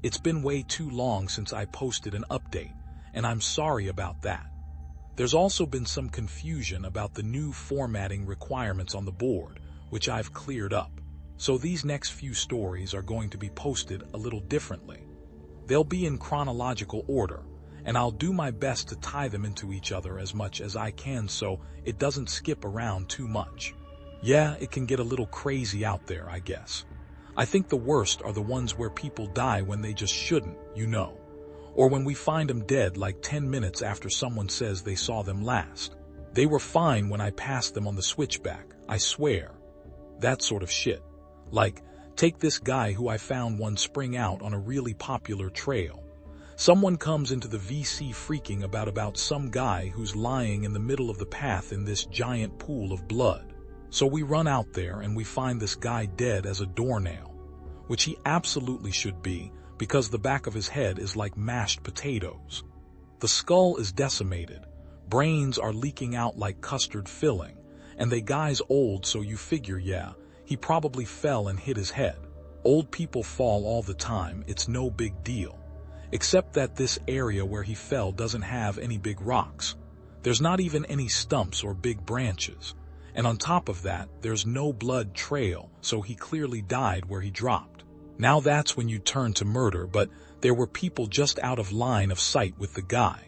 It's been way too long since I posted an update, and I'm sorry about that. There's also been some confusion about the new formatting requirements on the board, which I've cleared up. So these next few stories are going to be posted a little differently. They'll be in chronological order, and I'll do my best to tie them into each other as much as I can so it doesn't skip around too much. Yeah, it can get a little crazy out there, I guess. I think the worst are the ones where people die when they just shouldn't, or when we find them dead like 10 minutes after someone says they saw them last. They were fine when I passed them on the switchback, I swear. That sort of shit. Like, take this guy who I found one spring out on a really popular trail. Someone comes into the VC freaking about some guy who's lying in the middle of the path in this giant pool of blood. So we run out there and we find this guy dead as a doornail, which he absolutely should be, because the back of his head is like mashed potatoes. The skull is decimated, brains are leaking out like custard filling, and the guy's old, so you figure, yeah, he probably fell and hit his head. Old people fall all the time, it's no big deal. Except that this area where he fell doesn't have any big rocks. There's not even any stumps or big branches. And on top of that, there's no blood trail, so he clearly died where he dropped. Now that's when you turn to murder, but there were people just out of line of sight with the guy.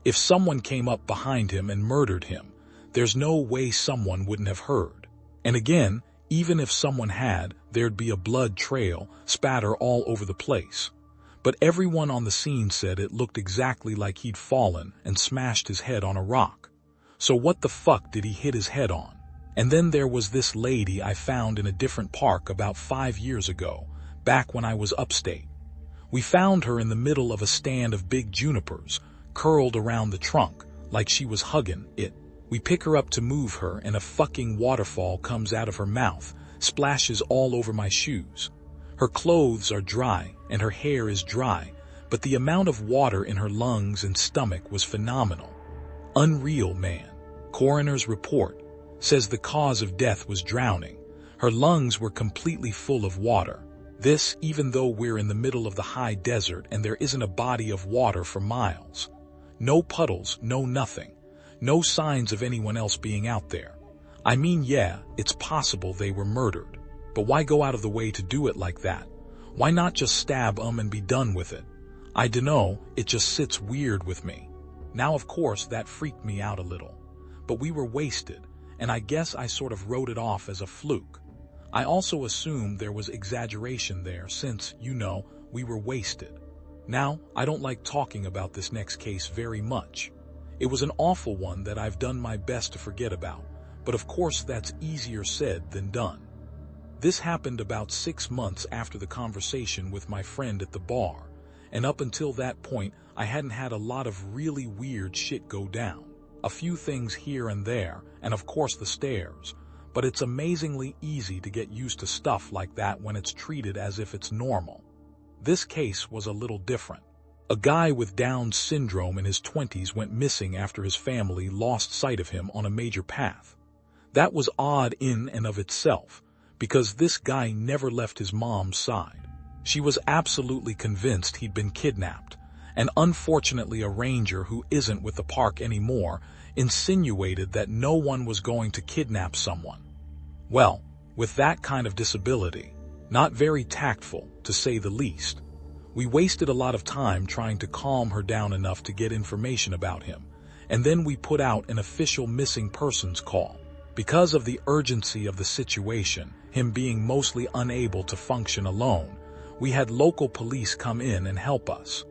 If someone came up behind him and murdered him, there's no way someone wouldn't have heard. And again, even if someone had, there'd be a blood trail, spatter all over the place. But everyone on the scene said it looked exactly like he'd fallen and smashed his head on a rock. So what the fuck did he hit his head on? And then there was this lady I found in a different park about 5 years ago, back when I was upstate. We found her in the middle of a stand of big junipers, curled around the trunk, like she was hugging it. We pick her up to move her and a fucking waterfall comes out of her mouth, splashes all over my shoes. Her clothes are dry and her hair is dry, but the amount of water in her lungs and stomach was phenomenal. Unreal, man. Coroner's report says the cause of death was drowning. Her lungs were completely full of water. This, even though we're in the middle of the high desert and there isn't a body of water for miles. No puddles, no nothing. No signs of anyone else being out there. I mean, yeah, it's possible they were murdered. But why go out of the way to do it like that? Why not just stab and be done with it? I dunno, it just sits weird with me. Now, of course, that freaked me out a little. But we were wasted, and I guess I sort of wrote it off as a fluke. I also assumed there was exaggeration there since, we were wasted. Now, I don't like talking about this next case very much. It was an awful one that I've done my best to forget about, but of course that's easier said than done. This happened about 6 months after the conversation with my friend at the bar, and up until that point I hadn't had a lot of really weird shit go down. A few things here and there, and of course the stairs, but it's amazingly easy to get used to stuff like that when it's treated as if it's normal. This case was a little different. A guy with Down syndrome in his 20s went missing after his family lost sight of him on a major path. That was odd in and of itself, because this guy never left his mom's side. She was absolutely convinced he'd been kidnapped, and unfortunately a ranger who isn't with the park anymore insinuated that no one was going to kidnap someone. Well, with that kind of disability, not very tactful, to say the least. We wasted a lot of time trying to calm her down enough to get information about him, and then we put out an official missing persons call. Because of the urgency of the situation, him being mostly unable to function alone, we had local police come in and help us.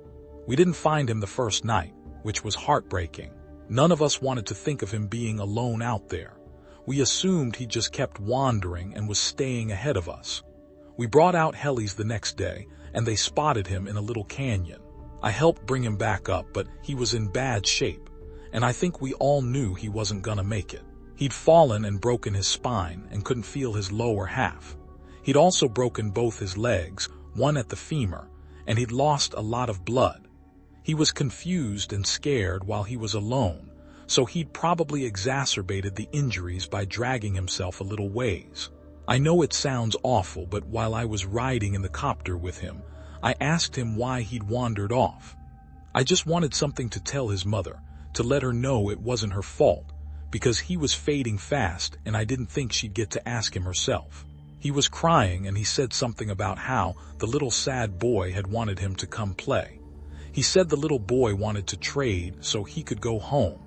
We didn't find him the first night, which was heartbreaking. None of us wanted to think of him being alone out there. We assumed he just kept wandering and was staying ahead of us. We brought out helis the next day, and they spotted him in a little canyon. I helped bring him back up, but he was in bad shape, and I think we all knew he wasn't gonna make it. He'd fallen and broken his spine and couldn't feel his lower half. He'd also broken both his legs, one at the femur, and he'd lost a lot of blood. He was confused and scared while he was alone, so he'd probably exacerbated the injuries by dragging himself a little ways. I know it sounds awful, but while I was riding in the copter with him, I asked him why he'd wandered off. I just wanted something to tell his mother, to let her know it wasn't her fault, because he was fading fast and I didn't think she'd get to ask him herself. He was crying and he said something about how the little sad boy had wanted him to come play. He said the little boy wanted to trade so he could go home.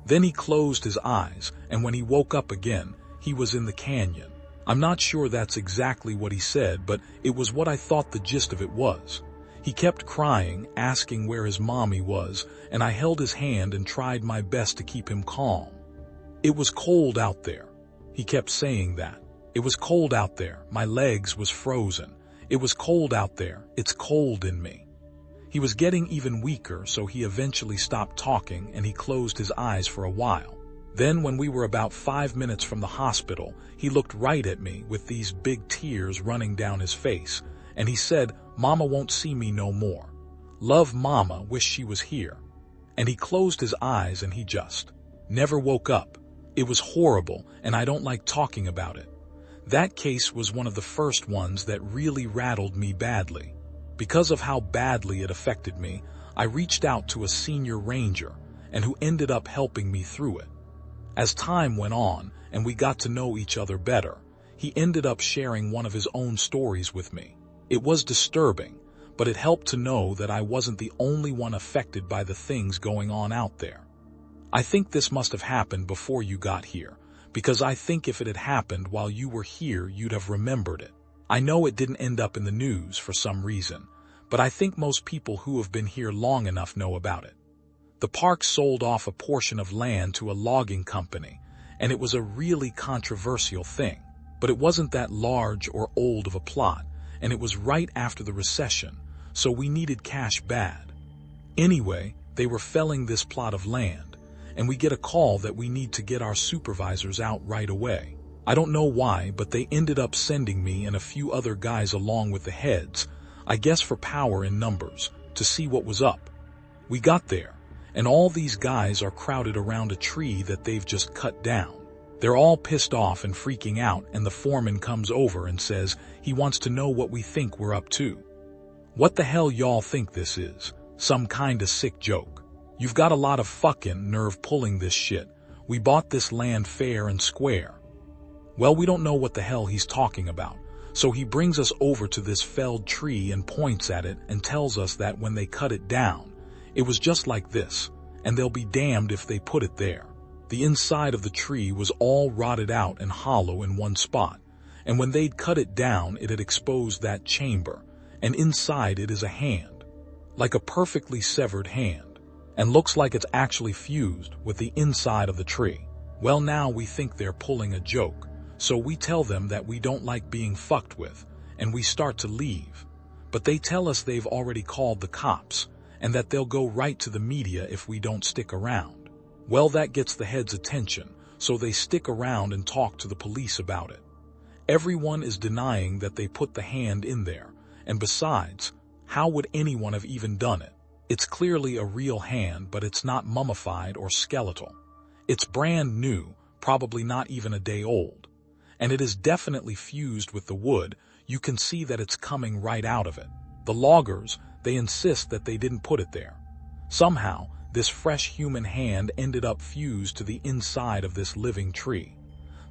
Then he closed his eyes, and when he woke up again, he was in the canyon. I'm not sure that's exactly what he said, but it was what I thought the gist of it was. He kept crying, asking where his mommy was, and I held his hand and tried my best to keep him calm. It was cold out there. He kept saying that. It was cold out there. My legs was frozen. It was cold out there. It's cold in me. He was getting even weaker, so he eventually stopped talking and he closed his eyes for a while. Then when we were about 5 minutes from the hospital, he looked right at me with these big tears running down his face, and he said, "Mama won't see me no more. Love Mama, wish she was here." And he closed his eyes and he just never woke up. It was horrible, and I don't like talking about it. That case was one of the first ones that really rattled me badly. Because of how badly it affected me, I reached out to a senior ranger, and who ended up helping me through it. As time went on, and we got to know each other better, he ended up sharing one of his own stories with me. It was disturbing, but it helped to know that I wasn't the only one affected by the things going on out there. I think this must have happened before you got here, because I think if it had happened while you were here, you'd have remembered it. I know it didn't end up in the news for some reason, but I think most people who have been here long enough know about it. The park sold off a portion of land to a logging company, and it was a really controversial thing, but it wasn't that large or old of a plot, and it was right after the recession, so we needed cash bad. Anyway, they were felling this plot of land, and we get a call that we need to get our supervisors out right away. I don't know why, but they ended up sending me and a few other guys along with the heads, I guess for power in numbers, to see what was up. We got there, and all these guys are crowded around a tree that they've just cut down. They're all pissed off and freaking out, and the foreman comes over and says he wants to know what we think we're up to. What the hell y'all think this is? Some kinda sick joke? You've got a lot of fucking nerve pulling this shit. We bought this land fair and square. Well, we don't know what the hell he's talking about, so he brings us over to this felled tree and points at it and tells us that when they cut it down, it was just like this, and they'll be damned if they put it there. The inside of the tree was all rotted out and hollow in one spot, and when they'd cut it down, it had exposed that chamber, and inside it is a hand, like a perfectly severed hand, and looks like it's actually fused with the inside of the tree. Well, now we think they're pulling a joke. So we tell them that we don't like being fucked with, and we start to leave. But they tell us they've already called the cops, and that they'll go right to the media if we don't stick around. Well, that gets the heads' attention, so they stick around and talk to the police about it. Everyone is denying that they put the hand in there, and besides, how would anyone have even done it? It's clearly a real hand, but it's not mummified or skeletal. It's brand new, probably not even a day old. And it is definitely fused with the wood. You can see that it's coming right out of it. The loggers, they insist that they didn't put it there. Somehow, this fresh human hand ended up fused to the inside of this living tree.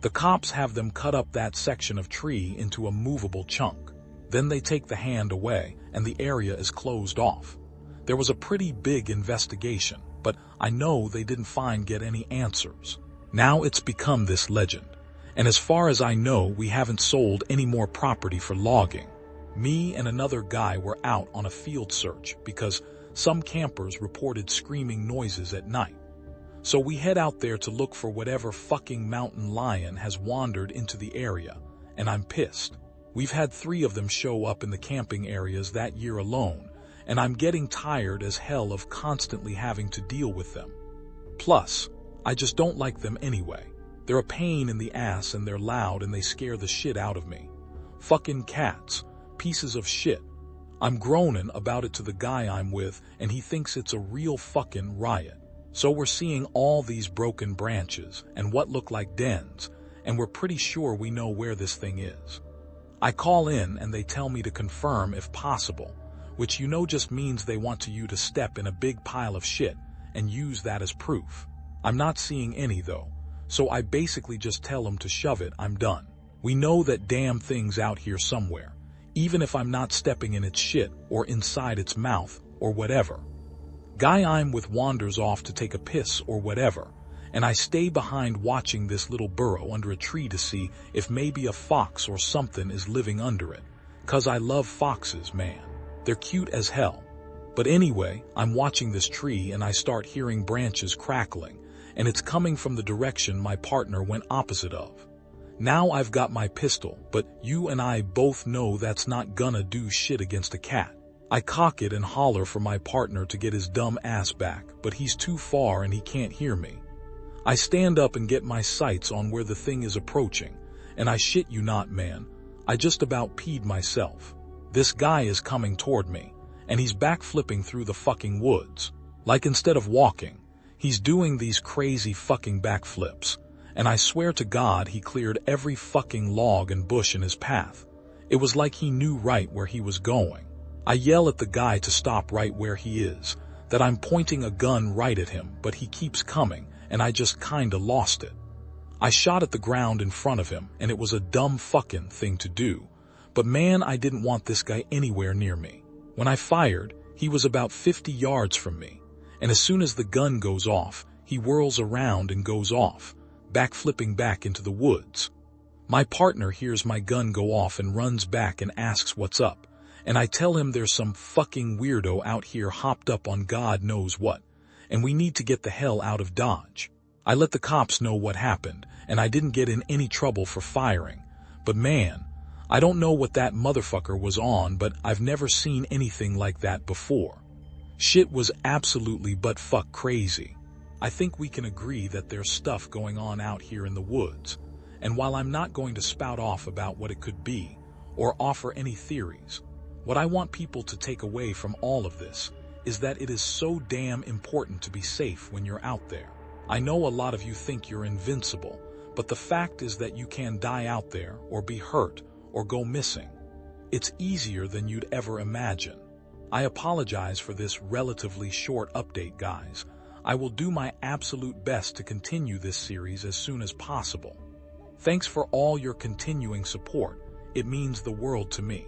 The cops have them cut up that section of tree into a movable chunk. Then they take the hand away, and the area is closed off. There was a pretty big investigation, but I know they didn't get any answers. Now it's become this legend. And as far as I know, we haven't sold any more property for logging. Me and another guy were out on a field search because some campers reported screaming noises at night. So we head out there to look for whatever fucking mountain lion has wandered into the area, and I'm pissed. We've had 3 of them show up in the camping areas that year alone, and I'm getting tired as hell of constantly having to deal with them. Plus, I just don't like them anyway. They're a pain in the ass and they're loud and they scare the shit out of me. Fucking cats. Pieces of shit. I'm groaning about it to the guy I'm with and he thinks it's a real fucking riot. So we're seeing all these broken branches and what look like dens, and we're pretty sure we know where this thing is. I call in and they tell me to confirm if possible, which you know just means they want you to step in a big pile of shit and use that as proof. I'm not seeing any though, so I basically just tell them to shove it, I'm done. We know that damn thing's out here somewhere, even if I'm not stepping in its shit or inside its mouth or whatever. Guy I'm with wanders off to take a piss or whatever, and I stay behind watching this little burrow under a tree to see if maybe a fox or something is living under it. 'Cause I love foxes, man. They're cute as hell. But anyway, I'm watching this tree and I start hearing branches crackling, and it's coming from the direction my partner went opposite of. Now I've got my pistol, but you and I both know that's not gonna do shit against a cat. I cock it and holler for my partner to get his dumb ass back, but he's too far and he can't hear me. I stand up and get my sights on where the thing is approaching, and I shit you not, man, I just about peed myself. This guy is coming toward me, and he's backflipping through the fucking woods. Like instead of walking, he's doing these crazy fucking backflips, and I swear to God he cleared every fucking log and bush in his path. It was like he knew right where he was going. I yell at the guy to stop right where he is, that I'm pointing a gun right at him, but he keeps coming, and I just kinda lost it. I shot at the ground in front of him, and it was a dumb fucking thing to do, but man, I didn't want this guy anywhere near me. When I fired, he was about 50 yards from me, and as soon as the gun goes off, he whirls around and goes off, backflipping back into the woods. My partner hears my gun go off and runs back and asks what's up, and I tell him there's some fucking weirdo out here hopped up on God knows what, and we need to get the hell out of Dodge. I let the cops know what happened, and I didn't get in any trouble for firing, but man, I don't know what that motherfucker was on, but I've never seen anything like that before. Shit was absolutely butt-fuck crazy. I think we can agree that there's stuff going on out here in the woods, and while I'm not going to spout off about what it could be, or offer any theories, what I want people to take away from all of this is that it is so damn important to be safe when you're out there. I know a lot of you think you're invincible, but the fact is that you can die out there, or be hurt, or go missing. It's easier than you'd ever imagine. I apologize for this relatively short update, guys. I will do my absolute best to continue this series as soon as possible. Thanks for all your continuing support. It means the world to me.